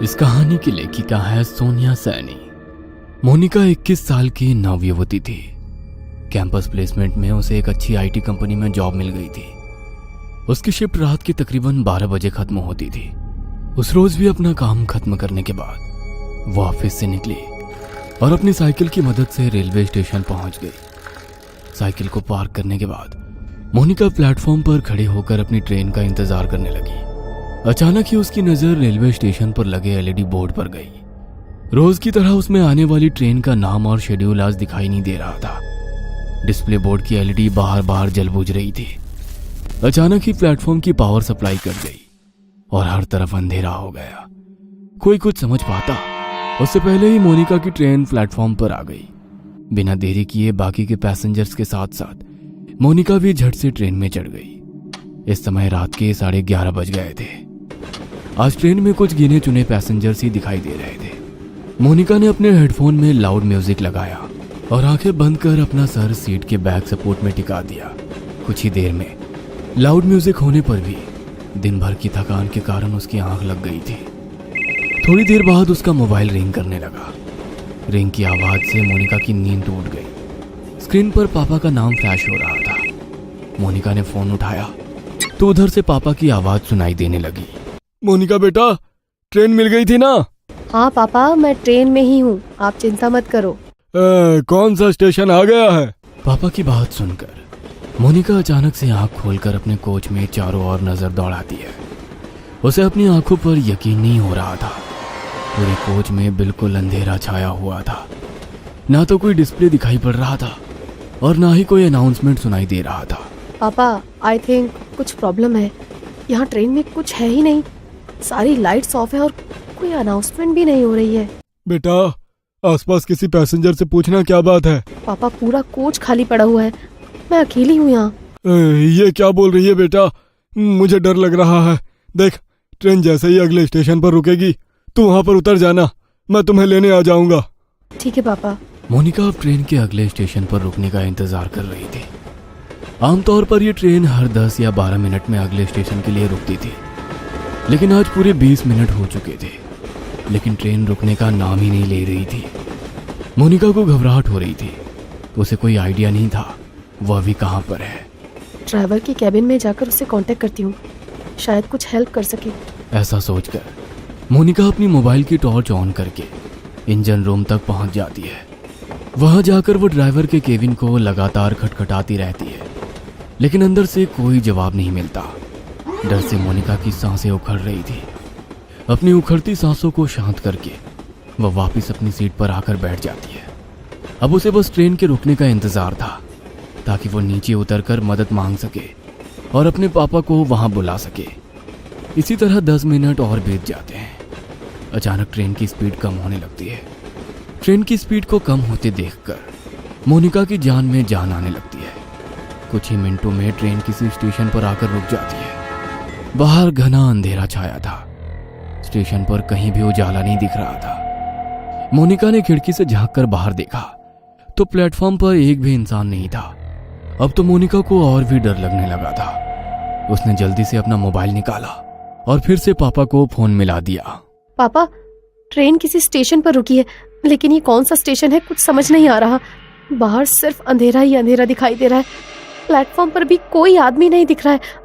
इस कहानी की लेखिका है सोनिया सैनी। मोनिका 21 साल की नवयुवती थी। कैंपस प्लेसमेंट में उसे एक अच्छी आईटी कंपनी में जॉब मिल गई थी। उसकी शिफ्ट रात की तकरीबन 12 बजे खत्म होती थी। उस रोज भी अपना काम खत्म करने के बाद वो ऑफिस से निकली और अपनी साइकिल की मदद से रेलवे स्टेशन पहुंच गई। साइकिल को पार्क करने के बाद मोनिका प्लेटफॉर्म पर खड़े होकर अपनी ट्रेन का इंतजार करने लगी। अचानक ही उसकी नजर रेलवे स्टेशन पर लगे एलईडी बोर्ड पर गई। रोज की तरह उसमें आने वाली ट्रेन का नाम और शेड्यूल आज दिखाई नहीं दे रहा था। डिस्प्ले बोर्ड की एलईडी बाहर बाहर जल बुझ रही थी। अचानक ही प्लेटफॉर्म की पावर सप्लाई कट गई और हर तरफ अंधेरा हो गया। कोई कुछ समझ पाता उससे पहले ही मोनिका की ट्रेन प्लेटफॉर्म पर आ गई। बिना देरी किए बाकी के पैसेंजर्स के साथ साथ मोनिका भी झट से ट्रेन में चढ़ गई। इस समय रात के 11:30 बज गए थे। आज ट्रेन में कुछ गिने चुने पैसेंजर्स ही दिखाई दे रहे थे। मोनिका ने अपने हेडफोन में लाउड म्यूजिक लगाया और आंखें बंद कर अपना सर सीट के बैक सपोर्ट में टिका दिया। कुछ ही देर में लाउड म्यूजिक होने पर भी दिन भर की थकान के कारण उसकी आंख लग गई थी। थोड़ी देर बाद उसका मोबाइल रिंग करने लगा। रिंग की आवाज से मोनिका की नींद टूट गई। स्क्रीन पर पापा का नाम फ्लैश हो रहा था। मोनिका ने फोन उठाया तो उधर से पापा की आवाज सुनाई देने लगी। मोनिका बेटा, ट्रेन मिल गई थी ना? हाँ पापा, मैं ट्रेन में ही हूँ, आप चिंता मत करो। कौन सा स्टेशन आ गया है? पापा की बात सुनकर मोनिका अचानक से आंख खोलकर अपने कोच में चारों ओर नजर दौड़ाती है। उसे अपनी आंखों पर यकीन नहीं हो रहा था। पूरे कोच में बिल्कुल अंधेरा छाया हुआ था। ना तो कोई डिस्प्ले दिखाई पड़ रहा था और ना ही कोई अनाउंसमेंट सुनाई दे रहा था। पापा, आई थिंक कुछ प्रॉब्लम है। यहाँ ट्रेन में कुछ है ही नहीं। सारी लाइट्स ऑफ है और कोई अनाउंसमेंट भी नहीं हो रही है। बेटा, आसपास किसी पैसेंजर से पूछना क्या बात है। पापा, पूरा कोच खाली पड़ा हुआ है। मैं अकेली हूँ यहाँ। ये क्या बोल रही है बेटा? मुझे डर लग रहा है। देख, ट्रेन जैसे ही अगले स्टेशन पर रुकेगी तू वहाँ पर उतर जाना, मैं तुम्हें लेने आ जाऊंगा। ठीक है पापा। मोनिका अब ट्रेन के अगले स्टेशन पर रुकने का इंतजार कर रही थी। आमतौर पर यह ट्रेन हर 10 या 12 मिनट में अगले स्टेशन के लिए रुकती थी, लेकिन आज पूरे 20 मिनट हो चुके थे, लेकिन ट्रेन रुकने का नाम ही नहीं ले रही थी। मोनिका को घबराहट हो रही थी। उसे कोई आइडिया नहीं था वह अभी कहाँ पर है। ड्राइवर के कैबिन में जाकर उससे कांटेक्ट करती हूँ, शायद कुछ हेल्प कर सके। ऐसा सोचकर मोनिका अपनी मोबाइल की टॉर्च ऑन करके इंजन रूम तक पहुंच जाती है। वहां जाकर वो ड्राइवर के केबिन को लगातार खटखटाती रहती है, लेकिन अंदर से कोई जवाब नहीं मिलता। डर से मोनिका की सांसें उखड़ रही थी। अपनी उखड़ती सांसों को शांत करके वह वापस अपनी सीट पर आकर बैठ जाती है। अब उसे बस ट्रेन के रुकने का इंतजार था ताकि वो नीचे उतरकर मदद मांग सके और अपने पापा को वहां बुला सके। इसी तरह 10 मिनट और बीत जाते हैं। अचानक ट्रेन की स्पीड कम होने लगती है। ट्रेन की स्पीड को कम होते देखकर मोनिका की जान में जान आने लगती है। कुछ ही मिनटों में ट्रेन किसी स्टेशन पर आकर रुक जाती है। बाहर घना अंधेरा छाया था। स्टेशन पर कहीं भी उजाला नहीं दिख रहा था। मोनिका ने खिड़की से झांककर बाहर देखा तो प्लेटफॉर्म पर एक भी इंसान नहीं था। अब तो मोनिका को और भी डर लगने लगा था। उसने जल्दी से अपना मोबाइल निकाला और फिर से पापा को फोन मिला दिया। पापा, ट्रेन किसी स्टेशन पर रुकी है, लेकिन ये कौन सा स्टेशन है कुछ समझ नहीं आ रहा। बाहर सिर्फ अंधेरा ही अंधेरा दिखाई दे रहा है। प्लेटफॉर्म पर भी कोई आदमी नहीं दिख रहा है।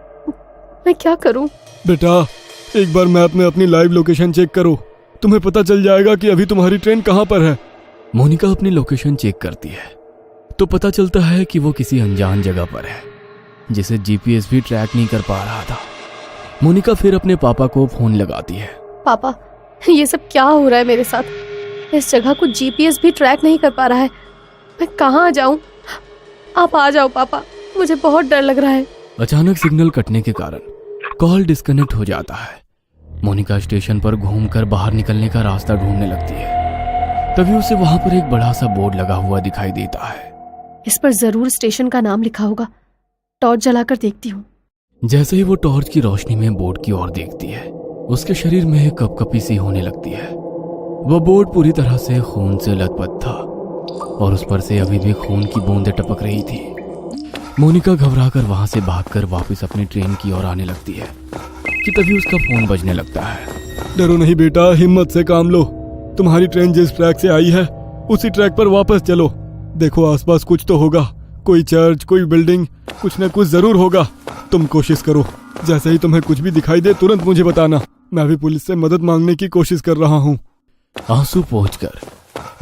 मैं क्या करूं? बेटा, एक बार मैप में अपनी लाइव लोकेशन चेक करो, तुम्हें पता चल जाएगा कि अभी तुम्हारी ट्रेन कहां पर है। मोनिका अपनी लोकेशन चेक करती है तो पता चलता है कि वो किसी अनजान जगह पर है जिसे जीपीएस भी ट्रैक नहीं कर पा रहा था। मोनिका फिर अपने पापा को फोन लगाती है। पापा, ये सब क्या हो रहा है मेरे साथ? इस जगह को जीपीएस भी ट्रैक नहीं कर पा रहा है। मैं कहाँ जाऊं? आप आ जाओ पापा, मुझे बहुत डर लग रहा है। अचानक सिग्नल कटने के कारण कॉल डिस्कनेक्ट हो जाता है। मोनिका स्टेशन पर घूमकर बाहर निकलने का रास्ता ढूंढने लगती है। तभी उसे वहां पर एक बड़ा सा बोर्ड लगा हुआ दिखाई देता है। इस पर जरूर स्टेशन का नाम लिखा होगा। टॉर्च जलाकर देखती हूँ। जैसे ही वो टॉर्च की रोशनी में बोर्ड की ओर देखती है, उसके शरीर में कपकपी सी होने लगती है। वह बोर्ड पूरी तरह से खून से लथपथ था और उस पर से अभी भी खून की बूंदें टपक रही थी। मोनिका घबराकर वहां से भागकर वापस अपनी ट्रेन की ओर आने लगती है कि तभी उसका फोन बजने लगता है। डरो नहीं बेटा, हिम्मत से काम लो। तुम्हारी ट्रेन जिस ट्रैक से आई है उसी ट्रैक पर वापस चलो। देखो आसपास कुछ तो होगा, कोई चर्च, कोई बिल्डिंग, कुछ न कुछ जरूर होगा। तुम कोशिश करो, जैसे ही तुम्हें कुछ भी दिखाई दे तुरंत मुझे बताना। मैं भी पुलिस से मदद मांगने की कोशिश कर रहा हूँ। आंसू पोंछकर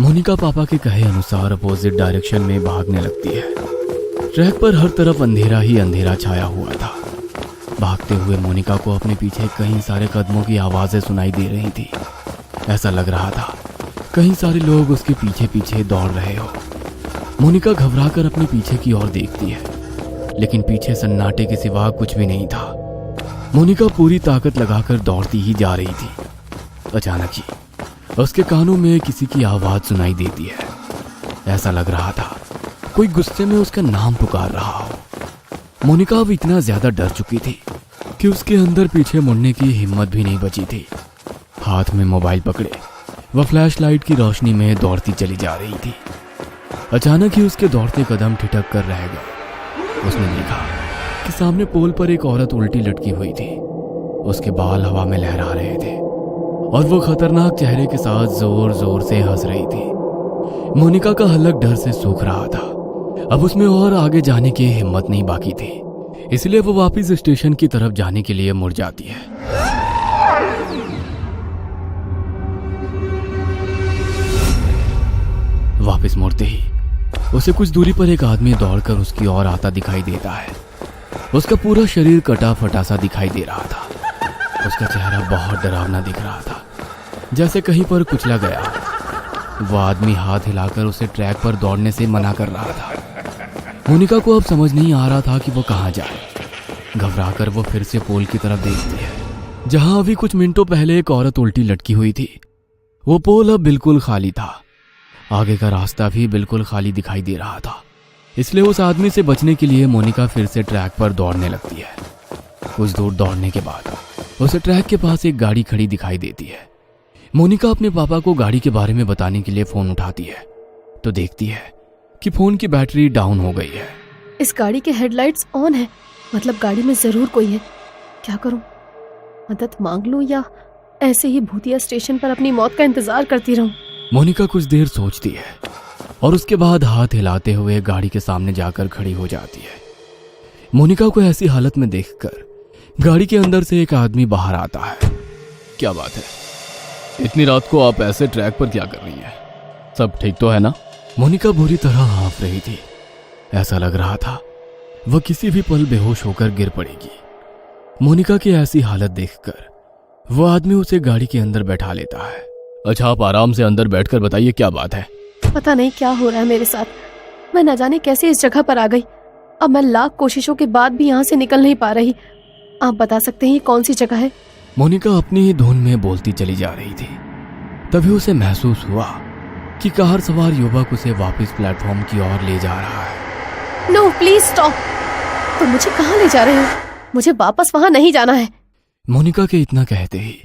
मोनिका पापा के कहे अनुसार अपोजिट डायरेक्शन में भागने लगती है। ट्रैक पर हर तरफ अंधेरा ही अंधेरा छाया हुआ था। भागते हुए मोनिका को अपने पीछे कई सारे कदमों की आवाजें सुनाई दे रही थी। ऐसा लग रहा था कई सारे लोग उसके पीछे पीछे दौड़ रहे हो। मोनिका घबराकर अपने पीछे की ओर देखती है, लेकिन पीछे सन्नाटे के सिवा कुछ भी नहीं था। मोनिका पूरी ताकत लगाकर दौड़ती ही जा रही थी। अचानक ही उसके कानों में किसी की आवाज सुनाई देती है। ऐसा लग रहा था कोई गुस्से में उसका नाम पुकार रहा हो। मोनिका अब इतना ज्यादा डर चुकी थी कि उसके अंदर पीछे मुड़ने की हिम्मत भी नहीं बची थी। हाथ में मोबाइल पकड़े वह फ्लैश लाइट की रोशनी में दौड़ती चली जा रही थी। अचानक ही उसके दौड़ते कदम ठिठक कर रह गए। उसने देखा कि सामने पोल पर एक औरत उल्टी लटकी हुई थी। उसके बाल हवा में लहरा रहे थे और वो खतरनाक चेहरे के साथ जोर जोर से हंस रही थी। मोनिका का हलक डर से सूख रहा था। अब उसमें और आगे जाने की हिम्मत नहीं बाकी थी, इसलिए वो वापस स्टेशन की तरफ जाने के लिए मुड़ जाती है। वापस मुड़ते ही उसे कुछ दूरी पर एक आदमी दौड़कर उसकी ओर आता दिखाई देता है। उसका पूरा शरीर कटा फटा सा दिखाई दे रहा था। उसका चेहरा बहुत डरावना दिख रहा था, जैसे कहीं पर कुचला गया। वह आदमी हाथ हिलाकर उसे ट्रैक पर दौड़ने से मना कर रहा था। मोनिका को अब समझ नहीं आ रहा था कि वो कहाँ जाए। घबराकर वो फिर से पोल की तरफ देखती है, जहां अभी कुछ मिनटों पहले एक औरत उल्टी लटकी हुई थी। वो पोल अब बिल्कुल खाली था। आगे का रास्ता भी बिल्कुल खाली दिखाई दे रहा था, इसलिए उस आदमी से बचने के लिए मोनिका फिर से ट्रैक पर दौड़ने लगती है। कुछ दूर दौड़ने के बाद उसे ट्रैक के पास एक गाड़ी खड़ी दिखाई देती है। मोनिका अपने पापा को गाड़ी के बारे में बताने के लिए फोन उठाती है तो देखती है कि फोन की बैटरी डाउन हो गई है। इस गाड़ी के हेडलाइट्स ऑन है, मतलब गाड़ी में जरूर कोई है। क्या करूं? मदद मांग लूं या ऐसे ही भूतिया स्टेशन पर अपनी मौत का इंतजार करती रहूं? मोनिका कुछ देर सोचती है और उसके बाद हाथ हिलाते हुए गाड़ी के सामने जाकर खड़ी हो जाती है। मोनिका को ऐसी हालत में देखकर गाड़ी के अंदर से एक आदमी बाहर आता है। क्या बात है, इतनी रात को आप ऐसे ट्रैक पर क्या कर रही हैं? सब ठीक तो है ना? मोनिका बुरी तरह हाँफ रही थी। ऐसा लग रहा था वह किसी भी पल बेहोश होकर गिर पड़ेगी। मोनिका की ऐसी हालत देखकर वह आदमी उसे गाड़ी के अंदर बैठा लेता है। अच्छा, आप आराम से अंदर बैठकर बताइए क्या बात है। पता नहीं क्या हो रहा है मेरे साथ। मैं न जाने कैसे इस जगह पर आ गई। अब मैं लाख कोशिशों के बाद भी यहाँ से निकल नहीं पा रही। आप बता सकते हैं ये कौन सी जगह है? मोनिका अपनी ही धुन में बोलती चली जा रही थी। तभी उसे महसूस हुआ कि कार सवार युवक उसे वापस प्लेटफॉर्म की ओर ले जा रहा है। No, please stop. तुम मुझे कहाँ ले जा रहे हो? मुझे वापस वहां नहीं जाना है। मोनिका के इतना कहते ही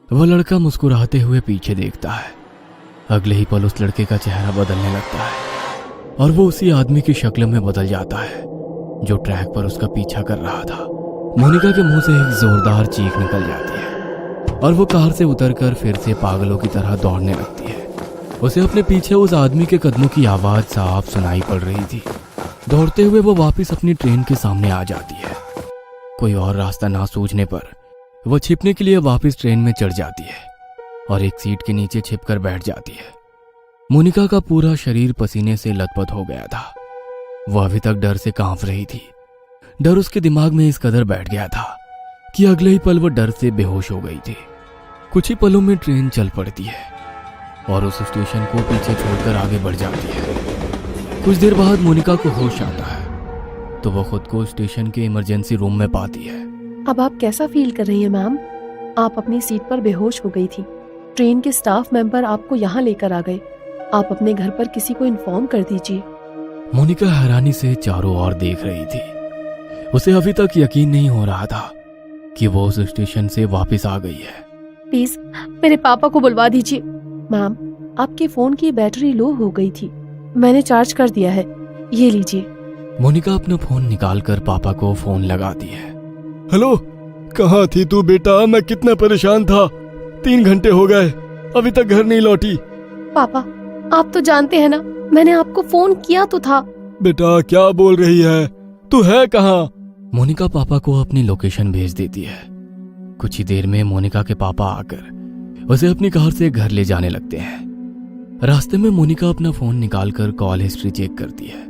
वह लड़का मुस्कुराते हुए पीछे देखता है। अगले ही पल उस लड़के का चेहरा बदलने लगता है और वो उसी आदमी की शक्ल में बदल जाता है जो ट्रैक पर उसका पीछा कर रहा था। मोनिका के मुंह से एक जोरदार चीख निकल जाती है और वो कार से उतरकर फिर से पागलों की तरह दौड़ने लगती है। उसे अपने पीछे उस आदमी के कदमों की आवाज साफ सुनाई पड़ रही थी। दौड़ते हुए वो वापस अपनी ट्रेन के सामने आ जाती है। कोई और रास्ता ना सूझने पर वो छिपने के लिए वापस ट्रेन में चढ़ जाती है और एक सीट के नीचे छिपकर बैठ जाती है। मोनिका का पूरा शरीर पसीने से लथपथ हो गया था। वह अभी तक डर से कांप रही थी। डर उसके दिमाग में इस कदर बैठ गया था कि अगले ही पल वो डर से बेहोश हो गई थी। कुछ ही पलों में ट्रेन चल पड़ती है और उस स्टेशन को पीछे छोड़कर आगे बढ़ जाती है। कुछ देर बाद मोनिका को होश आता है तो वो खुद को स्टेशन के इमरजेंसी रूम में पाती है। अब आप कैसा फील कर रही हैं मैम? आप अपनी सीट पर बेहोश हो गई थी। ट्रेन के स्टाफ मेंबर आपको यहाँ लेकर आ गए। आप अपने घर पर किसी को इन्फॉर्म कर दीजिए। मोनिका हैरानी से चारों ओर देख रही थी। उसे अभी तक यकीन नहीं हो रहा था कि वो उस स्टेशन से वापस आ गई है। प्लीज मेरे पापा को बुलवा दीजिए। मैम, आपके फोन की बैटरी लो हो गई थी, मैंने चार्ज कर दिया है, ये लीजिए। मोनिका अपना फोन निकालकर पापा को फोन लगाती है। हेलो, कहाँ थी तू बेटा? मैं कितना परेशान था। 3 घंटे हो गए, अभी तक घर नहीं लौटी। पापा, आप तो जानते हैं ना, मैंने आपको फोन किया तो था। बेटा क्या बोल रही है, तू है कहाँ? मोनिका पापा को अपनी लोकेशन भेज देती है। कुछ ही देर में मोनिका के पापा आकर उसे अपनी कार से घर ले जाने लगते हैं। रास्ते में मोनिका अपना फोन निकालकर कॉल हिस्ट्री चेक करती है।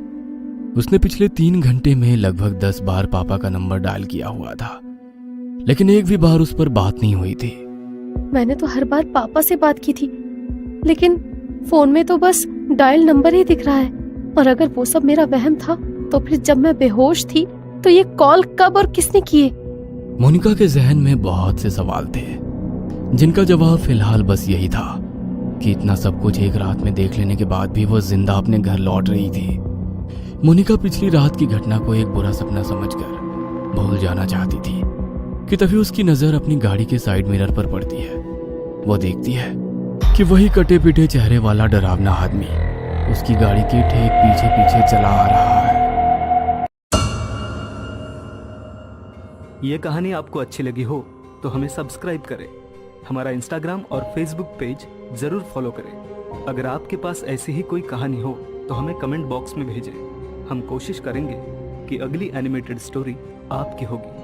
उसने पिछले 3 घंटे में लगभग 10 बार पापा का नंबर डायल किया हुआ था, लेकिन एक भी बार उस पर बात नहीं हुई थी। मैंने तो हर बार पापा से बात की थी, लेकिन फोन में तो बस डायल नंबर ही दिख रहा है। और अगर वो सब मेरा वहम था, तो फिर जब मैं बेहोश थी तो ये कॉल कब और किसने किए? मोनिका के जहन में बहुत से सवाल थे, जिनका जवाब फिलहाल बस यही था कि इतना सब कुछ एक रात में देख लेने के बाद भी वो जिंदा अपने घर लौट रही थी। मोनिका पिछली रात की घटना को एक बुरा सपना समझकर भूल जाना चाहती थी कि तभी उसकी नजर अपनी गाड़ी के साइड मिरर पर पड़ती है। वो देखती है कि वही कटे पिटे चेहरे वाला डरावना आदमी उसकी गाड़ी के ठीक पीछे पीछे चला आ रहा है। ये कहानी आपको अच्छी लगी हो तो हमें सब्सक्राइब करें, हमारा इंस्टाग्राम और फेसबुक पेज जरूर फॉलो करें। अगर आपके पास ऐसी ही कोई कहानी हो तो हमें कमेंट बॉक्स में भेजें। हम कोशिश करेंगे कि अगली एनिमेटेड स्टोरी आपकी होगी।